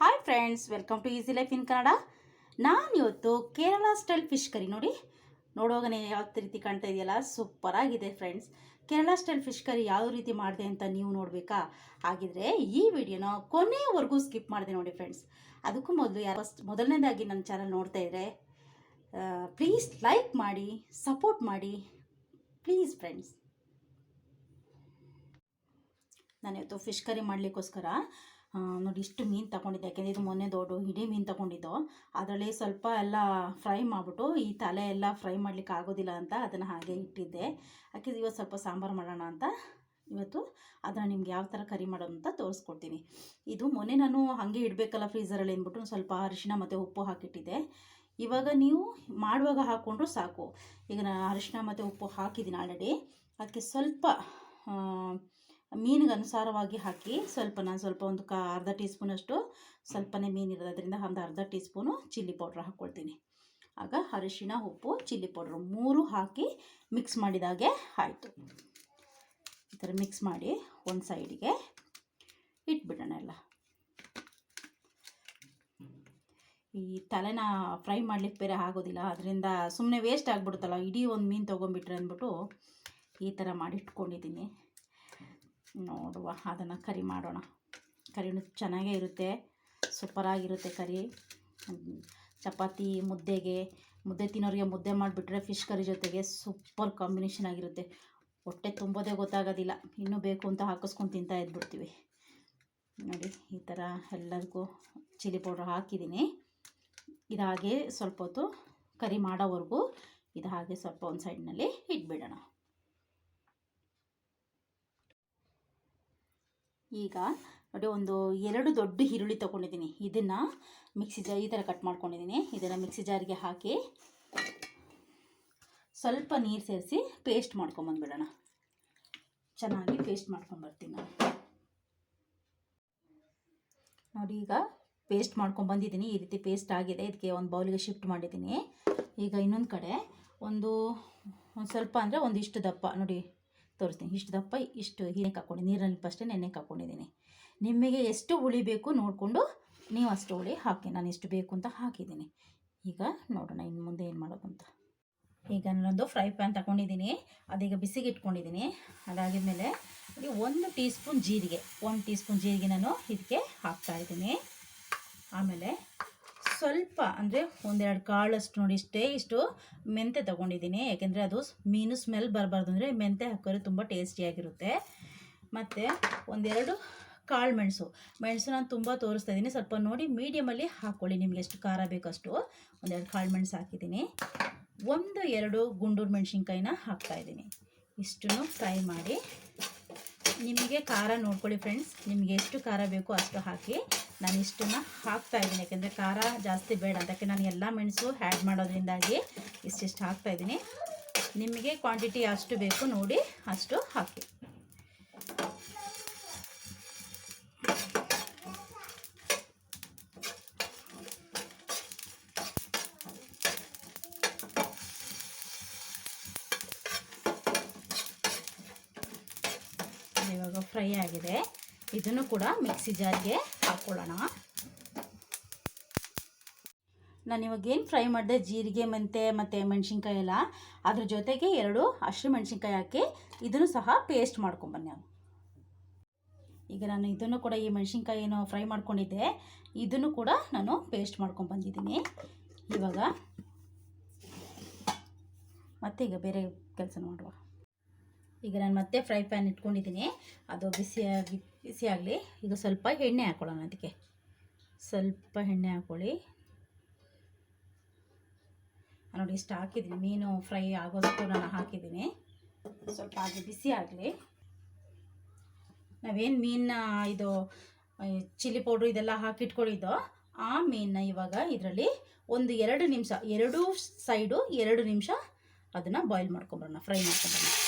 Hi friends, welcome to easy life in Kannada. ನಾನು ಇವತ್ತು Kerala style fish curry ನೋಡುವಾಗನೇ ಯಾವ ರೀತಿ ಕಾಣ್ತಾ ಇದೆಯಲ್ಲ, ಸೂಪರ್ ಆಗಿದೆ friends. Kerala style fish curry ಯಾವ ರೀತಿ ಮಾಡಿದೆ ಅಂತ ನೀವು ನೋಡಬೇಕಾ? ಹಾಗಿದ್ರೆ ಈ ವಿಡಿಯೋನ ಕೊನೆಯವರೆಗೂ ಸ್ಕಿಪ್ ಮಾಡಿದೆ ನೋಡಿ ಫ್ರೆಂಡ್ಸ್. ಅದಕ್ಕೂ ಮೊದಲು ಮೊದಲನೇದಾಗಿ ನನ್ನ ಚಾನಲ್ ನೋಡ್ತಾ ಇದ್ದರೆ ಪ್ಲೀಸ್ ಲೈಕ್ ಮಾಡಿ, ಸಪೋರ್ಟ್ ಮಾಡಿ ಪ್ಲೀಸ್ ಫ್ರೆಂಡ್ಸ್. ನಾನಿವತ್ತು ಫಿಶ್ ಕರಿ ಮಾಡಲಿಕ್ಕೋಸ್ಕರ ನೋಡಿ ಇಷ್ಟು ಮೀನು ತಗೊಂಡಿದ್ದೆ. ಯಾಕೆಂದರೆ ಇದು ಮೊನ್ನೆ ದೊಡ್ಡ ಇಡೀ ಮೀನು ತಗೊಂಡಿದ್ದು. ಅದರಲ್ಲಿ ಸ್ವಲ್ಪ ಎಲ್ಲ ಫ್ರೈ ಮಾಡಿಬಿಟ್ಟು ಈ ತಲೆ ಎಲ್ಲ ಫ್ರೈ ಮಾಡಲಿಕ್ಕೆ ಆಗೋದಿಲ್ಲ ಅಂತ ಅದನ್ನು ಹಾಗೆ ಇಟ್ಟಿದ್ದೆ. ಯಾಕೆಂದರೆ ಇವತ್ತು ಸ್ವಲ್ಪ ಸಾಂಬಾರು ಮಾಡೋಣ ಅಂತ ಇವತ್ತು ಅದನ್ನು ನಿಮ್ಗೆ ಯಾವ ಥರ ಕರಿ ಮಾಡೋದು ಅಂತ ತೋರಿಸ್ಕೊಡ್ತೀನಿ. ಇದು ಮೊನ್ನೆ ನಾನು ಹಾಗೆ ಇಡಬೇಕಲ್ಲ ಫ್ರೀಝರಲ್ಲಿ ಅಂದ್ಬಿಟ್ಟು ಸ್ವಲ್ಪ ಅರಿಶಿನ ಮತ್ತು ಉಪ್ಪು ಹಾಕಿಟ್ಟಿದ್ದೆ. ಇವಾಗ ನೀವು ಮಾಡುವಾಗ ಹಾಕ್ಕೊಂಡ್ರು ಸಾಕು. ಈಗ ನಾನು ಅರಿಶಿನ ಮತ್ತು ಉಪ್ಪು ಹಾಕಿದ್ದೀನಿ ಆಲ್ರೆಡಿ. ಅದಕ್ಕೆ ಸ್ವಲ್ಪ ಮೀನಿಗೆ ಅನುಸಾರವಾಗಿ ಹಾಕಿ ಸ್ವಲ್ಪ ಒಂದು ಅರ್ಧ ಟೀ ಸ್ಪೂನಷ್ಟು ಸ್ವಲ್ಪನೇ ಮೀನು ಇರೋದ್ರಿಂದ ಒಂದು ಅರ್ಧ ಟೀ ಸ್ಪೂನು ಚಿಲ್ಲಿ ಪೌಡ್ರ್ ಹಾಕ್ಕೊಳ್ತೀನಿ. ಆಗ ಅರಿಶಿಣ, ಉಪ್ಪು, ಚಿಲ್ಲಿ ಪೌಡ್ರು 3 ಹಾಕಿ ಮಿಕ್ಸ್ ಮಾಡಿದಾಗೆ ಆಯಿತು. ಈ ಥರ ಮಿಕ್ಸ್ ಮಾಡಿ ಒಂದು ಸೈಡಿಗೆ ಇಟ್ಬಿಡೋಣ. ಎಲ್ಲ ಈ ತಲೆನ ಫ್ರೈ ಮಾಡ್ಲಿಕ್ಕೆ ಬೇರೆ ಆಗೋದಿಲ್ಲ, ಅದರಿಂದ ಸುಮ್ಮನೆ ವೇಸ್ಟ್ ಆಗಿಬಿಡುತ್ತಲ್ಲ, ಇಡೀ ಒಂದು ಮೀನು ತೊಗೊಂಡ್ಬಿಟ್ರೆ ಅಂದ್ಬಿಟ್ಟು ಈ ಥರ ಮಾಡಿ ಇಟ್ಕೊಂಡಿದ್ದೀನಿ. ನೋಡುವ, ಅದನ್ನು ಕರಿ ಮಾಡೋಣ. ಕರಿನೂ ಚೆನ್ನಾಗೇ ಇರುತ್ತೆ, ಸೂಪರಾಗಿರುತ್ತೆ ಕರಿ. ಚಪಾತಿ ಮುದ್ದೆ ತಿನ್ನೋರಿಗೆ ಮುದ್ದೆ ಮಾಡಿಬಿಟ್ರೆ ಫಿಶ್ ಕರಿ ಜೊತೆಗೆ ಸೂಪರ್ ಕಾಂಬಿನೇಷನ್ ಆಗಿರುತ್ತೆ. ಹೊಟ್ಟೆ ತುಂಬೋದೇ ಗೊತ್ತಾಗೋದಿಲ್ಲ, ಇನ್ನೂ ಬೇಕು ಅಂತ ಹಾಕಿಸ್ಕೊಂಡು ತಿಂತಾ ಇದ್ಬಿಡ್ತೀವಿ. ನೋಡಿ ಈ ಥರ ಎಲ್ಲದಕ್ಕೂ ಚಿಲ್ಲಿ ಪೌಡ್ರ್ ಹಾಕಿದ್ದೀನಿ. ಇದು ಹಾಗೆ ಸ್ವಲ್ಪ ಹೊತ್ತು ಕರಿ ಮಾಡೋವರೆಗೂ ಇದು ಹಾಗೆ ಸ್ವಲ್ಪ ಒಂದು ಸೈಡ್ನಲ್ಲಿ ಇಟ್ಬಿಡೋಣ. ಈಗ ನೋಡಿ ಒಂದು 2 ದೊಡ್ಡ ಈರುಳ್ಳಿ ತೊಗೊಂಡಿದ್ದೀನಿ. ಇದನ್ನು ಈ ಥರ ಕಟ್ ಮಾಡ್ಕೊಂಡಿದ್ದೀನಿ. ಇದನ್ನು ಮಿಕ್ಸಿ ಜಾರಿಗೆ ಹಾಕಿ ಸ್ವಲ್ಪ ನೀರು ಸೇರಿಸಿ ಪೇಸ್ಟ್ ಮಾಡ್ಕೊಂಬಂದ್ಬಿಡೋಣ. ಚೆನ್ನಾಗಿ ಪೇಸ್ಟ್ ಮಾಡ್ಕೊಂಬರ್ತೀನಿ ನಾನು. ನೋಡಿ ಈಗ ಪೇಸ್ಟ್ ಮಾಡ್ಕೊಂಬಂದಿದ್ದೀನಿ. ಈ ರೀತಿ ಪೇಸ್ಟ್ ಆಗಿದೆ. ಇದಕ್ಕೆ ಒಂದು ಬೌಲಿಗೆ ಶಿಫ್ಟ್ ಮಾಡಿದ್ದೀನಿ. ಈಗ ಇನ್ನೊಂದು ಕಡೆ ಒಂದು ಸ್ವಲ್ಪ ಅಂದರೆ ಒಂದಿಷ್ಟು ದಪ್ಪ ನೋಡಿ ತೋರಿಸ್ತೀನಿ. ಇಷ್ಟು ದಪ್ಪ ಇಷ್ಟು ನೆನೆಗೆ ಹಾಕ್ಕೊಂಡು ನೀರಲ್ಲಿ ಫಸ್ಟೇ ನೆನೆಗೆ ಹಾಕ್ಕೊಂಡಿದ್ದೀನಿ. ನಿಮಗೆ ಎಷ್ಟು ಹುಳಿ ಬೇಕು ನೋಡಿಕೊಂಡು ನೀವು ಅಷ್ಟು ಹುಳಿ ಹಾಕಿ. ನಾನು ಎಷ್ಟು ಬೇಕು ಅಂತ ಹಾಕಿದ್ದೀನಿ. ಈಗ ನೋಡೋಣ ಇನ್ನು ಮುಂದೆ ಏನು ಮಾಡೋದು ಅಂತ. ಈಗ ನಾನೊಂದು ಫ್ರೈ ಪ್ಯಾನ್ ತಗೊಂಡಿದ್ದೀನಿ. ಅದೀಗ ಬಿಸಿಗೆ ಇಟ್ಕೊಂಡಿದ್ದೀನಿ. ಅದಾಗಿದ್ಮೇಲೆ 1 ಟೀ ಸ್ಪೂನ್ ಜೀರಿಗೆ ನಾನು ಇದಕ್ಕೆ ಹಾಕ್ತಾಯಿದ್ದೀನಿ. ಆಮೇಲೆ ಸ್ವಲ್ಪ ಅಂದರೆ 1-2 ಕಾಳಷ್ಟು ನೋಡಿ ಇಷ್ಟು ಮೆಂತೆ ತೊಗೊಂಡಿದ್ದೀನಿ. ಯಾಕೆಂದರೆ ಅದು ಮೀನು ಸ್ಮೆಲ್ ಬರಬಾರ್ದು ಅಂದರೆ ಮೆಂತೆ ಹಾಕಿದ್ರೆ ತುಂಬ ಟೇಸ್ಟಿಯಾಗಿರುತ್ತೆ. ಮತ್ತು 1-2 ಕಾಳು ಮೆಣಸು ನಾನು ತುಂಬ ತೋರಿಸ್ತಾ ಇದ್ದೀನಿ. ಸ್ವಲ್ಪ ನೋಡಿ ಮೀಡಿಯಮಲ್ಲಿ ಹಾಕ್ಕೊಳ್ಳಿ, ನಿಮಗೆ ಎಷ್ಟು ಖಾರ ಬೇಕಷ್ಟು. 1-2 ಕಾಳು ಮೆಣಸು ಹಾಕಿದ್ದೀನಿ. 1-2 ಗುಂಡೂರು ಮೆಣಸಿನ್ಕಾಯಿನ ಹಾಕ್ತಾಯಿದ್ದೀನಿ. ಇಷ್ಟನ್ನು ಫ್ರೈ ಮಾಡಿ ನಿಮಗೆ ಖಾರ ನೋಡ್ಕೊಳ್ಳಿ ಫ್ರೆಂಡ್ಸ್, ನಿಮಗೆ ಎಷ್ಟು ಖಾರ ಬೇಕೋ ಅಷ್ಟು ಹಾಕಿ. ನಾನು ಇಷ್ಟನ್ನು ಹಾಕ್ತಾಯಿದ್ದೀನಿ, ಯಾಕೆಂದರೆ ಖಾರ ಜಾಸ್ತಿ ಬೇಡ ಅದಕ್ಕೆ ನಾನು ಎಲ್ಲ ಮೆಣಸು ಆ್ಯಡ್ ಮಾಡೋದ್ರಿಂದಾಗಿ ಇಷ್ಟಿಷ್ಟು ಹಾಕ್ತಾಯಿದ್ದೀನಿ. ನಿಮಗೆ ಕ್ವಾಂಟಿಟಿ ಅಷ್ಟು ಬೇಕು ನೋಡಿ ಅಷ್ಟು ಹಾಕಿ. ಇವಾಗ ಫ್ರೈ ಆಗಿದೆ. ಇದನ್ನು ಕೂಡ ಮಿಕ್ಸಿ ಜಾರ್ಗೆ ಹಾಕ್ಕೊಳ್ಳೋಣ. ನಾನು ಇವಾಗ ಏನು ಫ್ರೈ ಮಾಡಿದೆ ಜೀರಿಗೆ ಮೆಂತೆ ಮತ್ತು ಮೆಣಸಿನ್ಕಾಯಿ ಎಲ್ಲ, ಅದ್ರ ಜೊತೆಗೆ 2 ಹಸಿಮೆಣಸಿನ್ಕಾಯಿ ಹಾಕಿ ಇದನ್ನು ಸಹ ಪೇಸ್ಟ್ ಮಾಡ್ಕೊಂಬನ್ನಿ ನಾವು. ಈಗ ನಾನು ಇದನ್ನು ಕೂಡ ಈ ಮೆಣಸಿನ್ಕಾಯಿ ಏನು ಫ್ರೈ ಮಾಡ್ಕೊಂಡಿದ್ದೆ ಇದನ್ನು ಕೂಡ ನಾನು ಪೇಸ್ಟ್ ಮಾಡ್ಕೊಂಬಂದಿದ್ದೀನಿ. ಇವಾಗ ಮತ್ತೆ ಈಗ ಬೇರೆ ಕೆಲಸ ಮಾಡುವ. ಈಗ ನಾನು ಮತ್ತೆ ಫ್ರೈ ಪ್ಯಾನ್ ಇಟ್ಕೊಂಡಿದ್ದೀನಿ. ಅದು ಬಿಸಿ ಆಗಲಿ. ಈಗ ಸ್ವಲ್ಪ ಎಣ್ಣೆ ಹಾಕ್ಕೊಳ್ಳೋಣ. ಅದಕ್ಕೆ ಸ್ವಲ್ಪ ಎಣ್ಣೆ ಹಾಕ್ಕೊಳ್ಳಿ. ನೋಡಿ ಇಷ್ಟು ಹಾಕಿದ್ದೀನಿ. ಮೀನು ಫ್ರೈ ಆಗೋದಕ್ಕೂ ನಾನು ಹಾಕಿದ್ದೀನಿ. ಸ್ವಲ್ಪ ಹಾಗೆ ಬಿಸಿ ಆಗಲಿ. ನಾವೇನು ಮೀನನ್ನ ಇದು ಚಿಲ್ಲಿ ಪೌಡ್ರು ಇದೆಲ್ಲ ಹಾಕಿಟ್ಕೊಂಡಿದ್ದೋ ಆ ಮೀನನ್ನ ಇವಾಗ ಇದರಲ್ಲಿ 1-2 ನಿಮಿಷ ಎರಡೂ ಸೈಡು 2 ನಿಮಿಷ ಅದನ್ನು ಬಾಯ್ಲ್ ಮಾಡ್ಕೊಂಬರೋಣ, ಫ್ರೈ ಮಾಡ್ಕೊಂಬರೋಣ.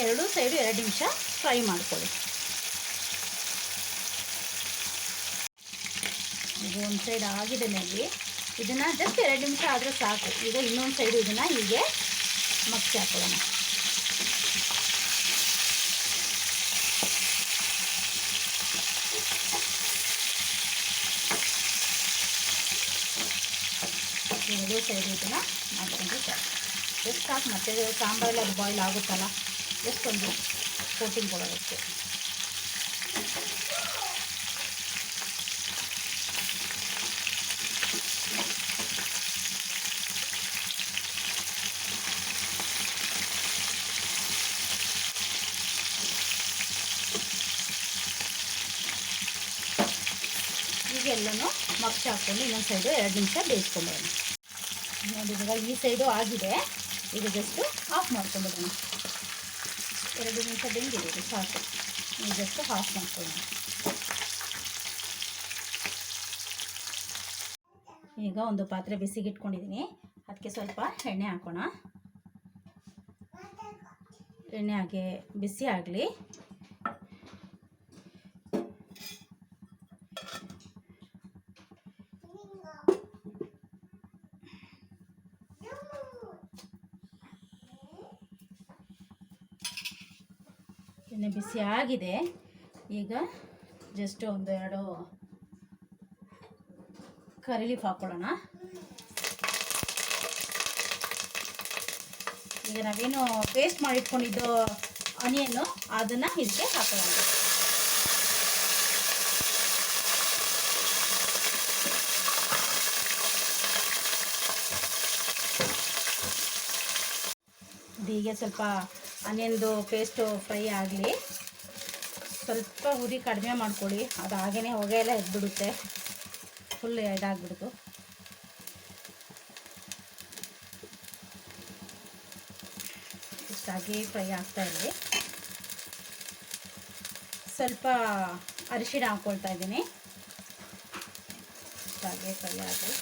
ಎರಡೂ ಸೈಡು 2 ನಿಮಿಷ ಫ್ರೈ ಮಾಡ್ಕೊಳ್ಳಿ. ಈಗ ಒಂದು ಸೈಡ್ ಆಗಿದೆ ನೋಡಿ, ಇದನ್ನು ಜಸ್ಟ್ 2 ನಿಮಿಷ ಆದರೆ ಸಾಕು. ಈಗ ಇನ್ನೊಂದು ಸೈಡು ಇದನ್ನು ಹೀಗೆ ಮಗ್ಚಿ ಹಾಕೊಳ್ಳೋಣ. ಎರಡೂ ಸೈಡು ಇದನ್ನು ಮಾಡ್ಕೊಂಡ್ರೆ ಸಾಕು. ಎಷ್ಟು ಸಾಕು, ಮತ್ತೆ ಸಾಂಬಾರಲ್ಲಿ ಅದು ಬಾಯ್ಲ್ ಆಗುತ್ತಲ್ಲ, ಜಸ್ಟ್ ಒಂದು ಕೋಟಿಂಗ್ ಕೊಡೋದಕ್ಕೆ. ಈಗೆಲ್ಲನೂ ಮಗ್ಚಿ ಹಾಕ್ಕೊಂಡು ಇನ್ನೊಂದು ಸೈಡು 2 ನಿಮಿಷ ಬೇಯಿಸ್ಕೊಂಡ್ಬರೋಣ. ನೋಡಿ ಇವಾಗ ಈ ಸೈಡು ಆಗಿದೆ. ಈಗ ಜಸ್ಟು ಆಫ್ ಮಾಡ್ಕೊಂಡ್ಬಿಡೋಣ. 2 ನಿಮಿಷ ಬೆಂದಿದೆ ಸಾಕು. ಈಗ ಜಸ್ಟ್ ಆಫ್ ಮಾಡ್ಕೊಳ್ಳೋಣ. ಈಗ ಒಂದು ಪಾತ್ರೆ ಬಿಸಿಗೆ ಇಟ್ಕೊಂಡಿದ್ದೀನಿ, ಅದಕ್ಕೆ ಸ್ವಲ್ಪ ಎಣ್ಣೆ ಹಾಕೋಣ. ಎಣ್ಣೆ ಹಾಗೆ ಬಿಸಿ ಆಗಲಿ. ಎಣ್ಣೆ ಬಿಸಿ ಆಗಿದೆ. ಈಗ ಜಸ್ಟ್ 1-2 ಕರಿ ಲೀಫ್ ಹಾಕ್ಕೊಳ್ಳೋಣ. ಈಗ ನಾವೇನು ಪೇಸ್ಟ್ ಮಾಡಿಟ್ಕೊಂಡಿದ್ದು ಆನಿಯನ್ನು ಅದನ್ನು ಇದಕ್ಕೆ ಹಾಕೊಳ್ಳೋಣ. ಹೀಗೆ ಸ್ವಲ್ಪ ಆನಿಯನ್ದು ಪೇಸ್ಟು ಫ್ರೈ ಆಗಲಿ. ಸ್ವಲ್ಪ ಉರಿ ಕಡಿಮೆ ಮಾಡ್ಕೊಳ್ಳಿ, ಅದು ಹಾಗೇ ಹೊಗೆ ಎಲ್ಲ ಎದ್ಬಿಡುತ್ತೆ, ಫುಲ್ ಇದಾಗ್ಬಿಡ್ತು. ಇಷ್ಟಾಗಿ ಫ್ರೈ ಆಗ್ತಾಯಿರಲಿ. ಸ್ವಲ್ಪ ಅರಿಶಿಣ ಹಾಕ್ಕೊಳ್ತಾ ಇದ್ದೀನಿ. ಇಷ್ಟಾಗಿ ಫ್ರೈ ಆಗಲಿ.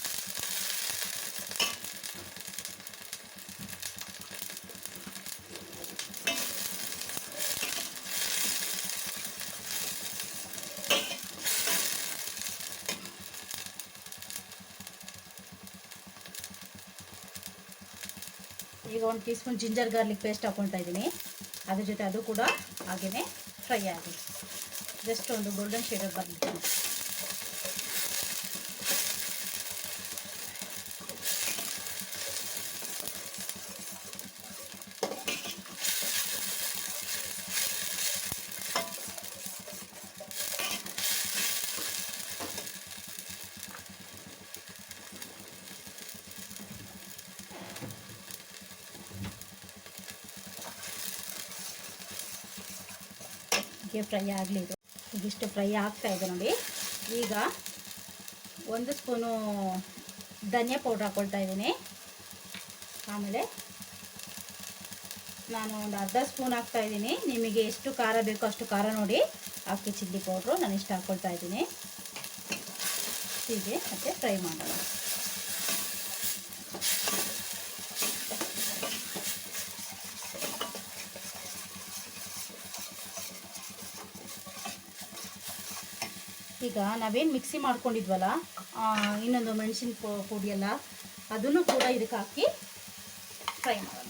ಈಗ 1 tea spoon ginger garlic paste ಹಾಕ್ಕೊಳ್ತಾ ಇದ್ದೀನಿ. ಅದ್ರ ಜೊತೆ ಅದು ಕೂಡ ಹಾಗೆಯೇ ಫ್ರೈ ಆಗಿ ಜಸ್ಟ್ ಒಂದು ಗೋಲ್ಡನ್ ಶೇಡಲ್ಲಿ ಬಂದಿದ್ದೀನಿ. ಫ್ರೈ ಆಗಲಿ. ಇದು ಇದಿಷ್ಟು ಫ್ರೈ ಆಗ್ತಾ ಇದೆ ನೋಡಿ. ಈಗ 1 ಸ್ಪೂನು ಧನಿಯಾ ಪೌಡ್ರ್ ಹಾಕ್ಕೊಳ್ತಾ ಇದ್ದೀನಿ. ಆಮೇಲೆ ನಾನು ಒಂದು ಅರ್ಧ ಸ್ಪೂನ್ ಹಾಕ್ತಾ ಇದ್ದೀನಿ. ನಿಮಗೆ ಎಷ್ಟು ಖಾರ ಬೇಕೋ ಅಷ್ಟು ಖಾರ ನೋಡಿ ಹಾಕಿ ಚಿಲ್ಲಿ ಪೌಡ್ರು ನಾನು ಇಷ್ಟು ಹಾಕ್ಕೊಳ್ತಾ ಇದ್ದೀನಿ. ಹೀಗೆ ಮತ್ತೆ ಫ್ರೈ ಮಾಡೋಣ. ಈಗ ನಾವೇನು ಮಿಕ್ಸಿ ಮಾಡ್ಕೊಂಡಿದ್ವಲ್ಲ, ಇನ್ನೊಂದು ಮೆಣಸಿನ ಪುಡಿ ಎಲ್ಲ, ಅದನ್ನು ಕೂಡ ಇದಕ್ಕೆ ಹಾಕಿ ಫ್ರೈ ಮಾಡೋಣ.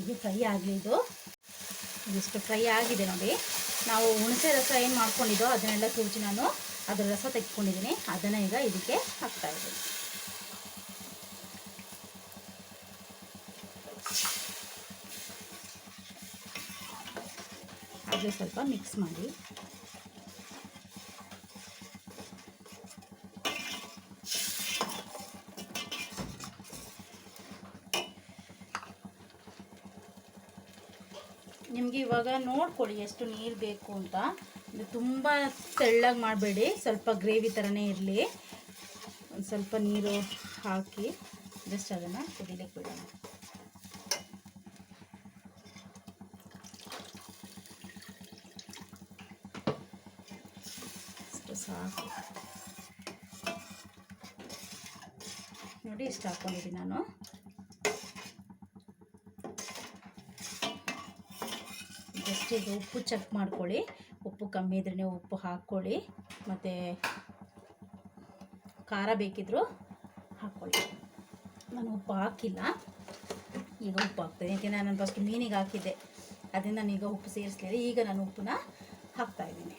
ಈಗ ಫ್ರೈ ಆಗಲಿ. ಇದಿಷ್ಟು ಫ್ರೈ ಆಗಿದೆ ನೋಡಿ. ನಾವು ಹುಣಸೆ ರಸ ಏನು ಮಾಡ್ಕೊಂಡಿದ್ದೋ ಅದನ್ನೆಲ್ಲ ಕೂಚಿ ನಾನು ಅದರ ರಸ ತೆಗೆದುಕೊಂಡಿದ್ದೀನಿ. ಅದನ್ನು ಈಗ ಇದಕ್ಕೆ ಹಾಕ್ತಾ ಇದ್ದೀನಿ. ಹಾಗೆ ಸ್ವಲ್ಪ ಮಿಕ್ಸ್ ಮಾಡಿ. ನಿಮಗೆ ಇವಾಗ ನೋಡ್ಕೊಳ್ಳಿ ಎಷ್ಟು ನೀರು ಬೇಕು ಅಂತ. ತುಂಬ ತೆಳ್ಳಗೆ ಮಾಡಬೇಡಿ, ಸ್ವಲ್ಪ ಗ್ರೇವಿ ಥರನೇ ಇರಲಿ. ಒಂದು ಸ್ವಲ್ಪ ನೀರು ಹಾಕಿ ಜಸ್ಟ್ ಅದನ್ನು ಕುದಿಲಿಕ್ಕೆ ಬಿಡೋಣ. ಸಾಕು ನೋಡಿ, ಇಷ್ಟು ಹಾಕ್ಕೊಂಡಿದ್ದೀನಿ ನಾನು. ಜಸ್ಟ್ ಈಗ ಉಪ್ಪು ಚೆಕ್ ಮಾಡ್ಕೊಳ್ಳಿ. ಉಪ್ಪು ಕಮ್ಮಿ ಇದ್ರೇ ಉಪ್ಪು ಹಾಕ್ಕೊಳ್ಳಿ, ಮತ್ತು ಖಾರ ಬೇಕಿದ್ರೂ ಹಾಕ್ಕೊಳ್ಳಿ. ನಾನು ಉಪ್ಪು ಹಾಕಿಲ್ಲ, ಈಗ ಉಪ್ಪು ಹಾಕ್ತೀನಿ. ಯಾಕೆಂದರೆ ನಾನು ಫಸ್ಟ್ ಮೀನಿಗೆ ಹಾಕಿದ್ದೆ, ಅದರಿಂದ ನಾನೀಗ ಉಪ್ಪು ಸೇರಿಸಲಿಲ್ಲ. ಈಗ ನಾನು ಉಪ್ಪನ್ನ ಹಾಕ್ತಾಯಿದ್ದೀನಿ.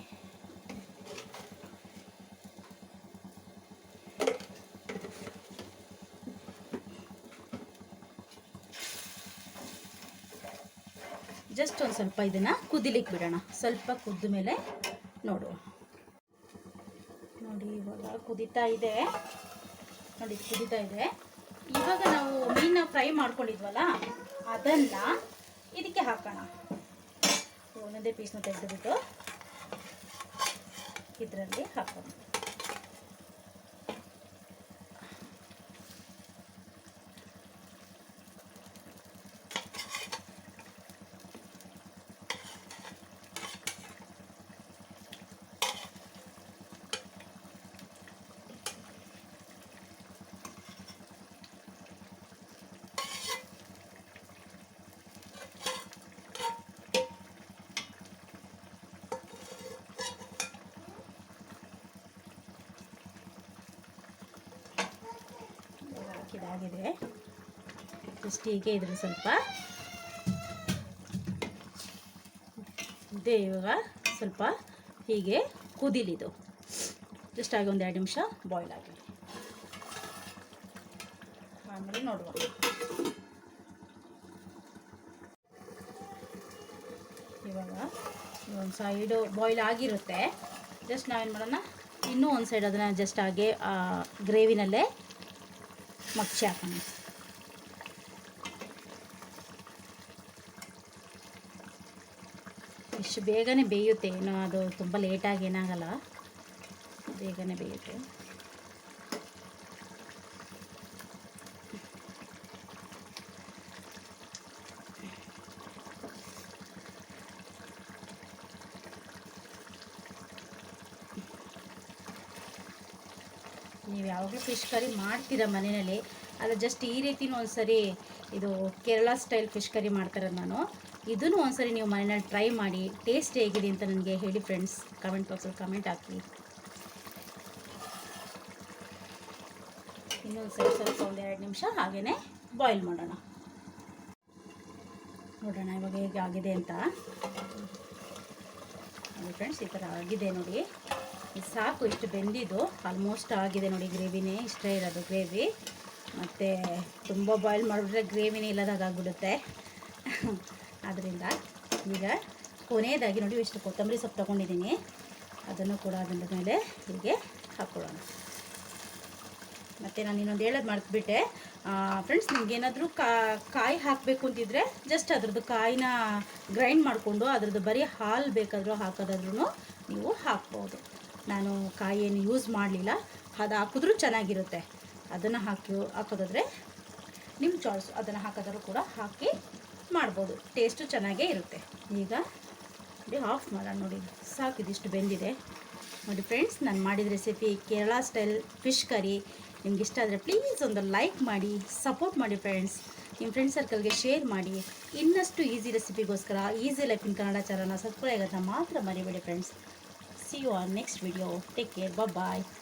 ಜಸ್ಟ್ ಒಂದು ಸ್ವಲ್ಪ ಇದನ್ನು ಕುದಿಲಿಕ್ಕೆ ಬಿಡೋಣ. ಸ್ವಲ್ಪ ಕುದ್ದ ಮೇಲೆ ನೋಡುವ. ನೋಡಿ ಇವಾಗ ಕುದೀತಾ ಇದೆ. ನೋಡಿ ಕುದೀತಾ ಇದೆ. ಇವಾಗ ನಾವು ಮೀನ ಫ್ರೈ ಮಾಡ್ಕೊಂಡಿದ್ವಲ್ಲ, ಅದನ್ನು ಇದಕ್ಕೆ ಹಾಕೋಣ. ಒಂದೊಂದೇ ಪೀಸ್ನ ತೆಗೆದುಬಿಟ್ಟು ಇದರಲ್ಲಿ ಹಾಕೋಣ. ಇದಾಗಿದೆ. ಜಸ್ಟ್ ಹೀಗೆ ಇದ್ರೆ ಸ್ವಲ್ಪ ಇದೆ. ಇವಾಗ ಸ್ವಲ್ಪ ಹೀಗೆ ಕುದಿಲಿದು. ಜಸ್ಟ್ ಆಗಿ ಒಂದು 2 ನಿಮಿಷ ಬಾಯ್ಲ್ ಆಗಲಿ, ಆಮೇಲೆ ನೋಡುವ. ಇವಾಗ ಒಂದು ಸೈಡು ಬಾಯ್ಲ್ ಆಗಿರುತ್ತೆ. ಜಸ್ಟ್ ನಾವೇನು ಮಾಡೋಣ, ಇನ್ನೂ ಒಂದು ಸೈಡ್ ಅದನ್ನು ಜಸ್ಟ್ ಹಾಗೆ ಗ್ರೇವಿನಲ್ಲೇ ಮಗ್ಚಿ ಹಾಕೋಣ. ಇಷ್ಟು ಬೇಗನೆ ಬೇಯುತ್ತೆ, ಏನೋ ಅದು ತುಂಬ ಲೇಟಾಗಿ ಏನಾಗಲ್ಲ, ಬೇಗನೆ ಬೇಯುತ್ತೆ. ನೀವು ಯಾವಾಗಲೂ ಫಿಶ್ ಕರಿ ಮಾಡ್ತೀರ ಮನೆಯಲ್ಲಿ, ಅದು ಜಸ್ಟ್ ಈ ರೀತಿನೂ ಒಂದು ಸರಿ, ಇದು ಕೇರಳ ಸ್ಟೈಲ್ ಫಿಶ್ ಕರಿ ಮಾಡ್ತಾರೆ. ನಾನು ಇದನ್ನು ಒಂದು ಸರಿ ನೀವು ಮನೆಯಲ್ಲಿ ಟ್ರೈ ಮಾಡಿ, ಟೇಸ್ಟ್ ಹೇಗಿದೆ ಅಂತ ನನಗೆ ಹೇಳಿ ಫ್ರೆಂಡ್ಸ್. ಕಮೆಂಟ್ ಬಾಕ್ಸಲ್ಲಿ ಕಮೆಂಟ್ ಹಾಕಿ. ಇನ್ನೊಂದು ಸರಿ ಸ್ವಲ್ಪ ಒಂದು 2 ನಿಮಿಷ ಹಾಗೇ ಬಾಯ್ಲ್ ಮಾಡೋಣ. ನೋಡೋಣ ಇವಾಗ ಹೇಗೆ ಆಗಿದೆ ಅಂತ. ನೋಡಿ ಫ್ರೆಂಡ್ಸ್, ಈ ಥರ ಆಗಿದೆ ನೋಡಿ. ಇದು ಸಾಕು, ಇಷ್ಟು ಬೆಂದಿದ್ದು ಆಲ್ಮೋಸ್ಟ್ ಆಗಿದೆ ನೋಡಿ. ಗ್ರೇವಿನೇ ಇಷ್ಟ ಇರೋದು ಗ್ರೇವಿ, ಮತ್ತು ತುಂಬ ಬಾಯ್ಲ್ ಮಾಡಿಬಿಟ್ರೆ ಗ್ರೇವಿನೇ ಇಲ್ಲದಾಗ್ಬಿಡುತ್ತೆ. ಆದ್ದರಿಂದ ಈಗ ಕೊನೆಯದಾಗಿ ನೋಡಿ, ಇಷ್ಟು ಕೊತ್ತಂಬರಿ ಸೊಪ್ಪು ತೊಗೊಂಡಿದ್ದೀನಿ, ಅದನ್ನು ಕೂಡ ಅದರ ಮೇಲೆ ಹೀಗೆ ಹಾಕ್ಕೊಳ್ಳೋಣ. ಮತ್ತು ನಾನು ಇನ್ನೊಂದು ಹೇಳೋದು ಮರೆತುಬಿಟ್ಟೆ ಫ್ರೆಂಡ್ಸ್, ನಿಮ್ಗೇನಾದರೂ ಕಾಯಿ ಹಾಕಬೇಕು ಅಂತಿದ್ರೆ ಜಸ್ಟ್ ಅದ್ರದ್ದು ಕಾಯಿನ ಗ್ರೈಂಡ್ ಮಾಡಿಕೊಂಡು ಅದ್ರದ್ದು ಬರೀ ಹಾಲು ಬೇಕಾದರೂ ಹಾಕೋದಾದ್ರೂ ನೀವು ಹಾಕ್ಬೋದು. ನಾನು ಕಾಯಿ ಏನು ಯೂಸ್ ಮಾಡಲಿಲ್ಲ, ಅದು ಹಾಕಿದ್ರೂ ಚೆನ್ನಾಗಿರುತ್ತೆ. ಅದನ್ನು ಹಾಕೋದಾದರೆ ನಿಮ್ಮ ಚಾಯ್ಸ್, ಅದನ್ನು ಹಾಕೋದಾದ್ರೂ ಕೂಡ ಹಾಕಿ ಮಾಡ್ಬೋದು, ಟೇಸ್ಟು ಚೆನ್ನಾಗೇ ಇರುತ್ತೆ. ಈಗ ಆಫ್ ಮಾಡೋಣ. ನೋಡಿ ಸಾಕು, ಇದಿಷ್ಟು ಬೆಂದಿದೆ ನೋಡಿ ಫ್ರೆಂಡ್ಸ್. ನಾನು ಮಾಡಿದ ರೆಸಿಪಿ ಕೇರಳ ಸ್ಟೈಲ್ ಫಿಶ್ ಕರಿ ನಿಮ್ಗೆ ಇಷ್ಟ ಆದರೆ ಪ್ಲೀಸ್ ಒಂದು ಲೈಕ್ ಮಾಡಿ, ಸಪೋರ್ಟ್ ಮಾಡಿ ಫ್ರೆಂಡ್ಸ್. ನಿಮ್ಮ ಫ್ರೆಂಡ್ ಸರ್ಕಲ್ಗೆ ಶೇರ್ ಮಾಡಿ. ಇನ್ನಷ್ಟು ಈಸಿ ರೆಸಿಪಿಗೋಸ್ಕರ ಈಸಿ ಲೈಫ್ ಇನ್ ಕನ್ನಡ ಚಾನಲ್ನ ಸಬ್ಸ್ಕ್ರೈಬ್ ಆಗೋದನ್ನ ಮಾತ್ರ ಮರಿಬೇಡಿ friends. See you on next video. Take care. Bye bye.